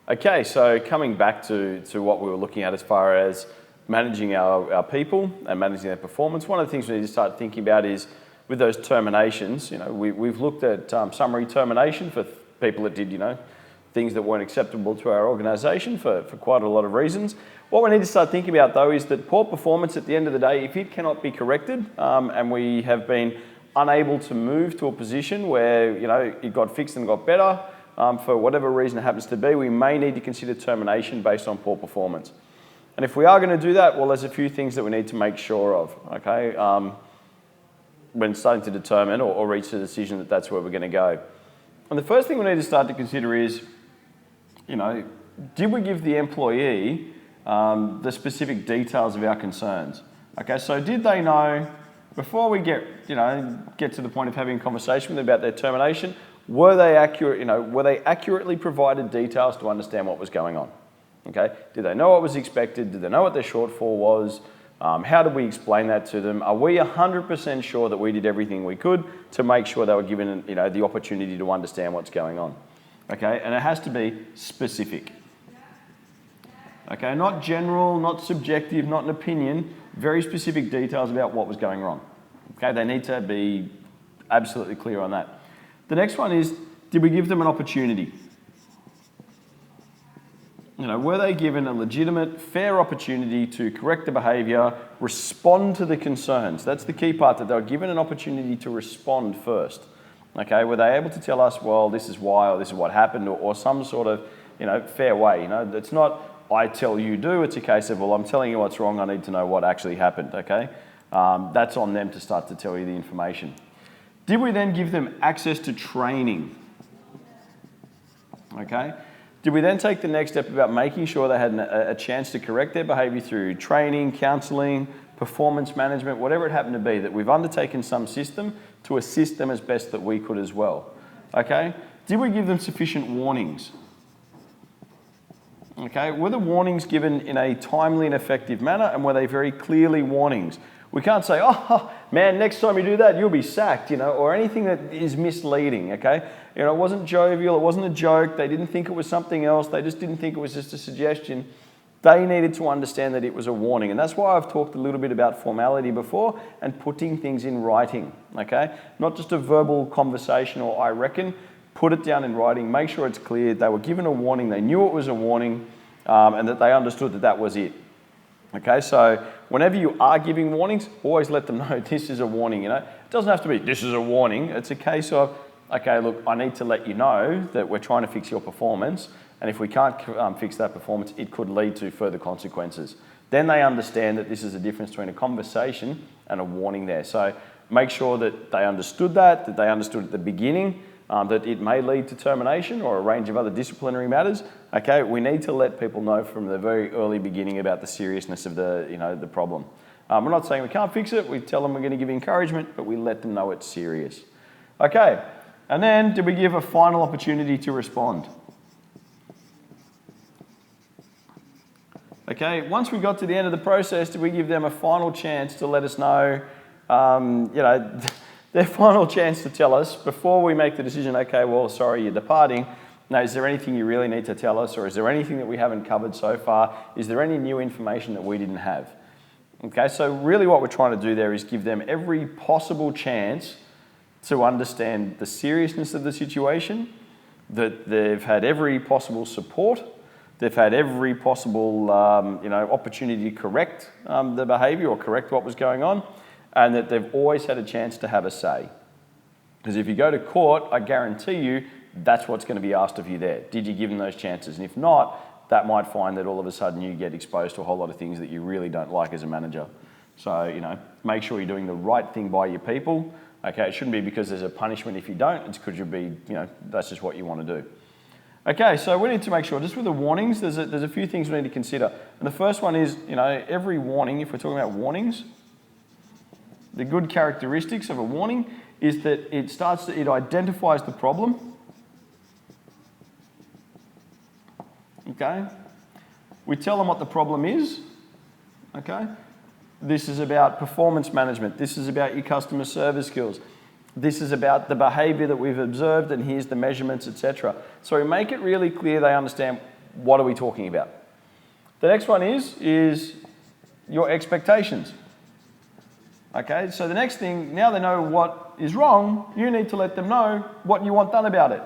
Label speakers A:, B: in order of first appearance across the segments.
A: Okay, so coming back to what we were looking at as far as managing our people and managing their performance, one of the things we need to start thinking about is with those terminations, we've looked at summary termination for people that did, things that weren't acceptable to our organisation for quite a lot of reasons. What we need to start thinking about though is that poor performance at the end of the day, if it cannot be corrected and we have been unable to move to a position where, it got fixed and got better, for whatever reason it happens to be, we may need to consider termination based on poor performance. And if we are going to do that, well, there's a few things that we need to make sure of, okay, when starting to determine or reach the decision that that's where we're going to go. And the first thing we need to start to consider is, did we give the employee the specific details of our concerns? Okay, so did they know, before we get to the point of having a conversation with them about their termination, were they accurate, were they accurately provided details to understand what was going on? Okay, did they know what was expected? Did they know what their shortfall was? How did we explain that to them? Are we 100% sure that we did everything we could to make sure they were given, the opportunity to understand what's going on? Okay, and it has to be specific. Okay, not general, not subjective, not an opinion, very specific details about what was going wrong. Okay, they need to be absolutely clear on that. The next one is, did we give them an opportunity? Were they given a legitimate, fair opportunity to correct the behaviour, respond to the concerns? That's the key part, that they were given an opportunity to respond first. Okay, were they able to tell us, well, this is why, or this is what happened, or some sort of, fair way? It's not, I tell you do, it's a case of, well, I'm telling you what's wrong, I need to know what actually happened, okay? That's on them to start to tell you the information. Did we then give them access to training? Okay. Did we then take the next step about making sure they had a chance to correct their behaviour through training, counselling, performance management, whatever it happened to be, that we've undertaken some system to assist them as best that we could as well? Okay. Did we give them sufficient warnings? Okay. Were the warnings given in a timely and effective manner, and were they very clearly warnings? We can't say, oh, man, next time you do that, you'll be sacked, or anything that is misleading, okay? It wasn't jovial, it wasn't a joke, they didn't think it was something else, they just didn't think it was just a suggestion. They needed to understand that it was a warning, and that's why I've talked a little bit about formality before and putting things in writing, okay? Not just a verbal conversation or I reckon, put it down in writing, make sure it's clear, they were given a warning, they knew it was a warning, and that they understood that that was it. Okay, so whenever you are giving warnings, always let them know this is a warning, It doesn't have to be, this is a warning. It's a case of, okay, look, I need to let you know that we're trying to fix your performance, and if we can't fix that performance, it could lead to further consequences. Then they understand that this is a difference between a conversation and a warning there. So make sure that they understood that they understood at the beginning, that it may lead to termination or a range of other disciplinary matters. Okay, we need to let people know from the very early beginning about the seriousness of the problem. We're not saying we can't fix it. We tell them we're going to give encouragement, but we let them know it's serious. Okay, and then did we give a final opportunity to respond? Okay, once we got to the end of the process, did we give them a final chance to let us know, their final chance to tell us before we make the decision, okay, well, sorry, you're departing. Now, is there anything you really need to tell us, or is there anything that we haven't covered so far? Is there any new information that we didn't have? Okay, so really what we're trying to do there is give them every possible chance to understand the seriousness of the situation, that they've had every possible support, they've had every possible opportunity to correct the behaviour or correct what was going on, and that they've always had a chance to have a say. Because if you go to court, I guarantee you that's what's going to be asked of you there. Did you give them those chances? And if not, that might find that all of a sudden you get exposed to a whole lot of things that you really don't like as a manager. So, make sure you're doing the right thing by your people. Okay, it shouldn't be because there's a punishment if you don't. It's because you'll be, that's just what you want to do. Okay, so we need to make sure, just with the warnings, there's a few things we need to consider. And the first one is, every warning, if we're talking about warnings, the good characteristics of a warning is that it identifies the problem. Okay? We tell them what the problem is. Okay? This is about performance management. This is about your customer service skills. This is about the behaviour that we've observed, and here's the measurements, etc. So we make it really clear they understand what are we talking about? The next one is your expectations. Okay, so the next thing, now they know what is wrong, you need to let them know what you want done about it.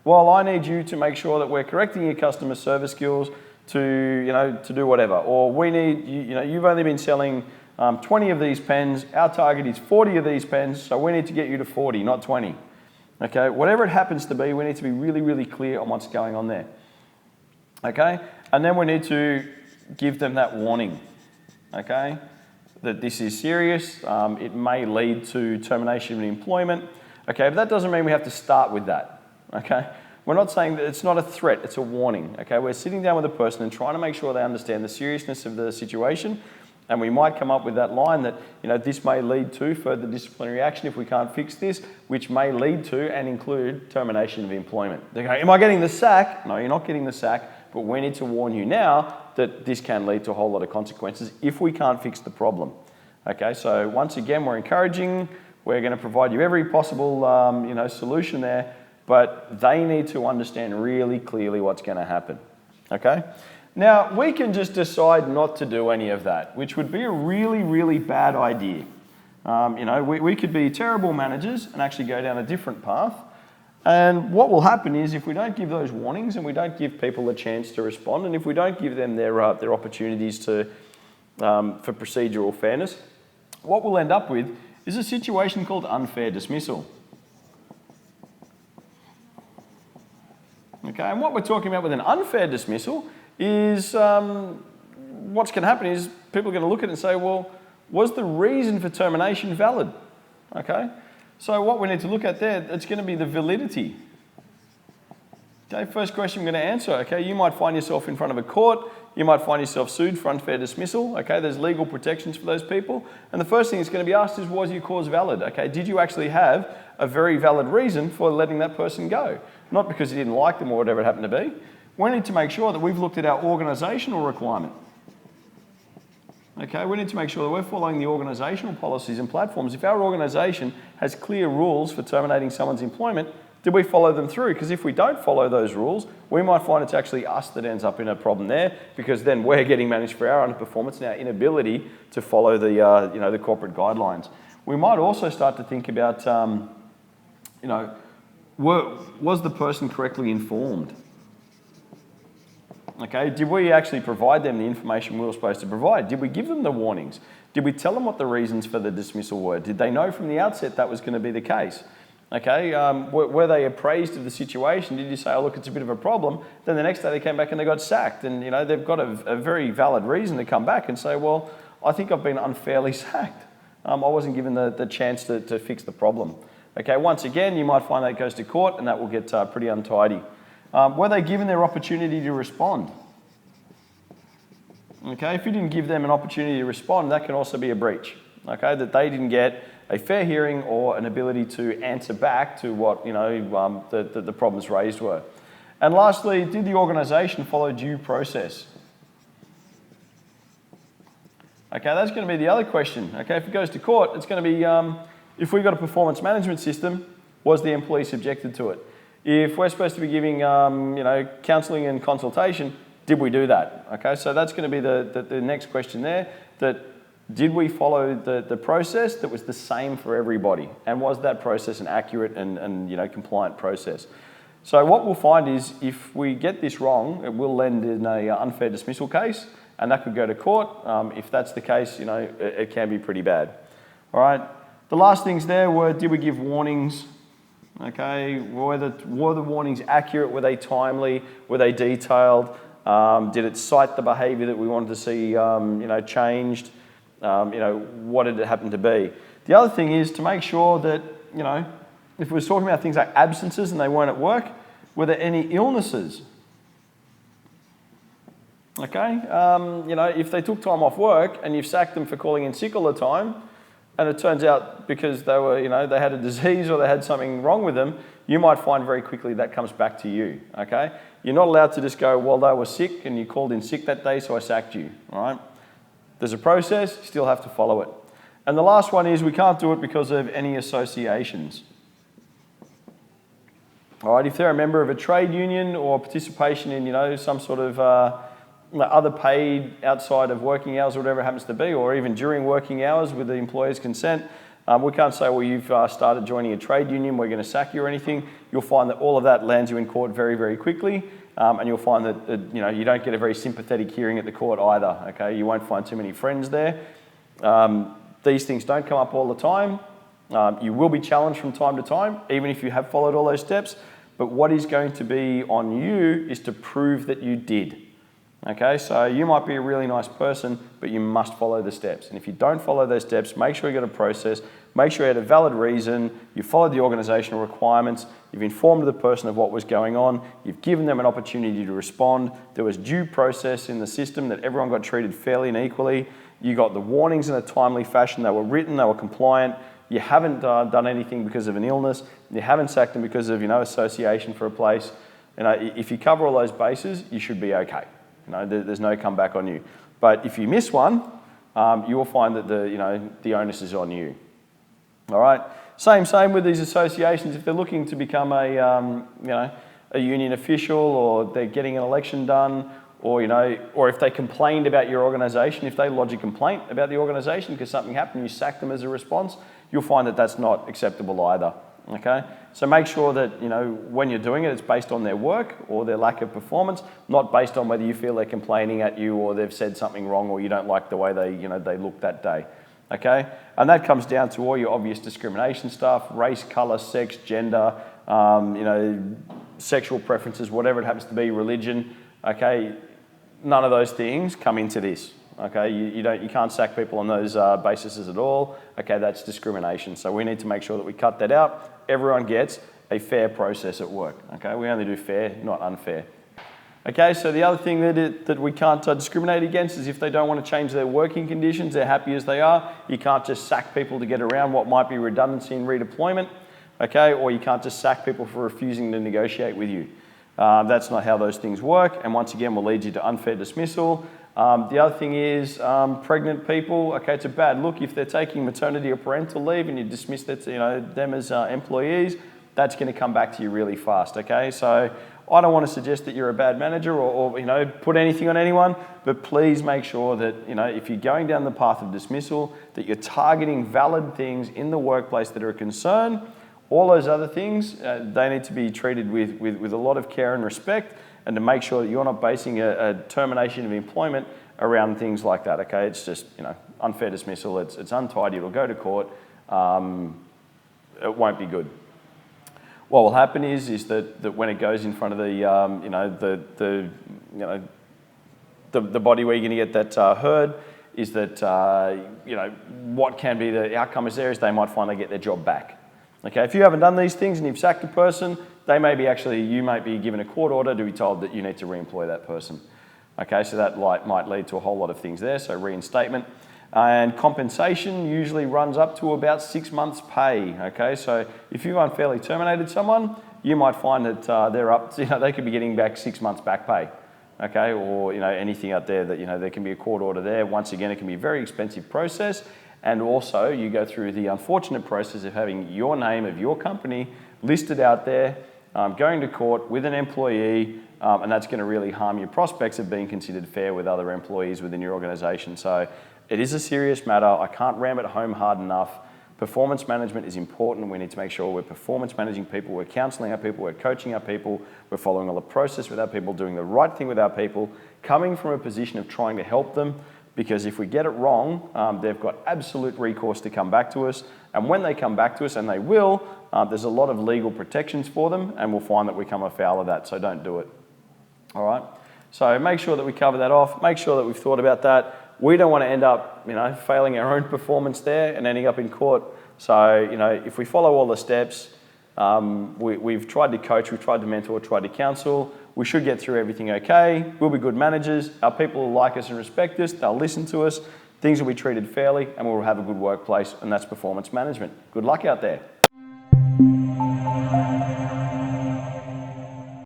A: Well, I need you to make sure that we're correcting your customer service skills to do whatever. Or we need, you've only been selling 20 of these pens, our target is 40 of these pens, so we need to get you to 40, not 20. Okay, whatever it happens to be, we need to be really, really clear on what's going on there. Okay, and then we need to give them that warning, okay, that this is serious, it may lead to termination of employment. Okay, but that doesn't mean we have to start with that, okay? We're not saying that it's not a threat, it's a warning, okay? We're sitting down with a person and trying to make sure they understand the seriousness of the situation, and we might come up with that line that, this may lead to further disciplinary action if we can't fix this, which may lead to and include termination of employment. They go, am I getting the sack? No, you're not getting the sack, but we need to warn you now that this can lead to a whole lot of consequences if we can't fix the problem. Okay, so once again, we're encouraging, we're going to provide you every possible solution there, but they need to understand really clearly what's going to happen. Okay? Now, we can just decide not to do any of that, which would be a really, really bad idea. We could be terrible managers and actually go down a different path. And what will happen is if we don't give those warnings and we don't give people a chance to respond, and if we don't give them their opportunities for procedural fairness, what we'll end up with is a situation called unfair dismissal. Okay, and what we're talking about with an unfair dismissal is what's going to happen is people are going to look at it and say, well, was the reason for termination valid? Okay. So what we need to look at there, it's going to be the validity. Okay, first question I'm going to answer. Okay, you might find yourself in front of a court. You might find yourself sued for unfair dismissal. Okay, there's legal protections for those people. And the first thing that's going to be asked is, was your cause valid? Okay, did you actually have a very valid reason for letting that person go? Not because you didn't like them or whatever it happened to be. We need to make sure that we've looked at our organisational requirement. Okay, we need to make sure that we're following the organisational policies and platforms. If our organisation has clear rules for terminating someone's employment, did we follow them through? Because if we don't follow those rules, we might find it's actually us that ends up in a problem there, because then we're getting managed for our underperformance and our inability to follow the corporate guidelines. We might also start to think about, was the person correctly informed? Okay, did we actually provide them the information we were supposed to provide? Did we give them the warnings? Did we tell them what the reasons for the dismissal were? Did they know from the outset that was going to be the case? Okay, were they appraised of the situation? Did you say, oh, look, it's a bit of a problem? Then the next day they came back and they got sacked, and they've got a very valid reason to come back and say, well, I think I've been unfairly sacked. I wasn't given the chance to fix the problem. Okay, once again, you might find that it goes to court and that will get pretty untidy. Were they given their opportunity to respond? Okay, if you didn't give them an opportunity to respond, that can also be a breach. Okay, that they didn't get a fair hearing or an ability to answer back to what the problems raised were. And lastly, did the organisation follow due process? Okay, that's going to be the other question. Okay, if it goes to court, it's going to be if we've got a performance management system, was the employee subjected to it? If we're supposed to be giving, counselling and consultation, did we do that? Okay, so that's going to be the next question there. That did we follow the process that was the same for everybody, and was that process an accurate and compliant process? So what we'll find is if we get this wrong, it will end in an unfair dismissal case, and that could go to court. If that's the case, it can be pretty bad. All right. The last things there were: did we give warnings? Okay, were the warnings accurate? Were they timely? Were they detailed? Did it cite the behaviour that we wanted to see, changed? What did it happen to be? The other thing is to make sure that, if we're talking about things like absences and they weren't at work, were there any illnesses? Okay, if they took time off work and you've sacked them for calling in sick all the time, and it turns out because they were, they had a disease or they had something wrong with them, you might find very quickly that comes back to you, okay? You're not allowed to just go, well, they were sick and you called in sick that day, so I sacked you, all right? There's a process, you still have to follow it. And the last one is we can't do it because of any associations. All right, if they're a member of a trade union or participation in, some sort of other paid outside of working hours or whatever it happens to be, or even during working hours with the employer's consent, we can't say, well, you've started joining a trade union, we're going to sack you or anything. You'll find that all of that lands you in court very, very quickly, and you'll find that you don't get a very sympathetic hearing at the court either. Okay, you won't find too many friends there. These things don't come up all the time. You will be challenged from time to time, even if you have followed all those steps. But what is going to be on you is to prove that you did. Okay, so you might be a really nice person, but you must follow the steps. And if you don't follow those steps, make sure you got a process, make sure you had a valid reason, you followed the organisational requirements, you've informed the person of what was going on, you've given them an opportunity to respond, there was due process in the system that everyone got treated fairly and equally, you got the warnings in a timely fashion, they were written, they were compliant, you haven't done anything because of an illness, you haven't sacked them because of association for a place. If you cover all those bases, you should be okay. There's no comeback on you. But if you miss one, you will find that the onus is on you. All right. Same with these associations. If they're looking to become a union official, or they're getting an election done, or if they complained about your organisation, if they lodge a complaint about the organisation because something happened, you sack them as a response, you'll find that that's not acceptable either. Okay, so make sure that when you're doing it, it's based on their work or their lack of performance, not based on whether you feel they're complaining at you or they've said something wrong or you don't like the way they look that day. Okay, and that comes down to all your obvious discrimination stuff: race, colour, sex, gender, sexual preferences, whatever it happens to be, religion. Okay, none of those things come into this. Okay, you can't sack people on those bases at all. Okay, that's discrimination. So we need to make sure that we cut that out. Everyone gets a fair process at work. Okay, we only do fair, not unfair. Okay, so the other thing that we can't discriminate against is if they don't want to change their working conditions, they're happy as they are. You can't just sack people to get around what might be redundancy and redeployment. Okay, or you can't just sack people for refusing to negotiate with you. That's not how those things work, and once again will lead you to unfair dismissal. The other thing is pregnant people. Okay, it's a bad look if they're taking maternity or parental leave and you dismiss that, them as employees. That's going to come back to you really fast. Okay, so I don't want to suggest that you're a bad manager or put anything on anyone, but please make sure that if you're going down the path of dismissal, that you're targeting valid things in the workplace that are a concern. All those other things, they need to be treated with a lot of care and respect, and to make sure that you're not basing a termination of employment around things like that. Okay, it's just unfair dismissal. It's untidy. It'll go to court. It won't be good. What will happen is that when it goes in front of the body where you're going to get that heard, is that what can be the outcome is they might finally get their job back. Okay, if you haven't done these things and you've sacked a person, you might be given a court order to be told that you need to re-employ that person. Okay, so that might lead to a whole lot of things there, so reinstatement. And compensation usually runs up to about 6 months' pay. Okay, so if you've unfairly terminated someone, you might find that they could be getting back 6 months back pay. Okay, or anything out there that there can be a court order there. Once again, it can be a very expensive process, and also you go through the unfortunate process of having your name of your company listed out there, going to court with an employee, and that's going to really harm your prospects of being considered fair with other employees within your organisation. So it is a serious matter. I can't ram it home hard enough. Performance management is important. We need to make sure we're performance managing people, we're counselling our people, we're coaching our people, we're following all the process with our people, doing the right thing with our people, coming from a position of trying to help them, because if we get it wrong, they've got absolute recourse to come back to us. And when they come back to us, and they will, there's a lot of legal protections for them, and we'll find that we come afoul of that, so don't do it. All right? So make sure that we cover that off. Make sure that we've thought about that. We don't want to end up, failing our own performance there and ending up in court. So, if we follow all the steps, we've tried to coach, we've tried to mentor, tried to counsel, we should get through everything okay. We'll be good managers. Our people will like us and respect us. They'll listen to us. Things will be treated fairly, and we'll have a good workplace, and that's performance management. Good luck out there.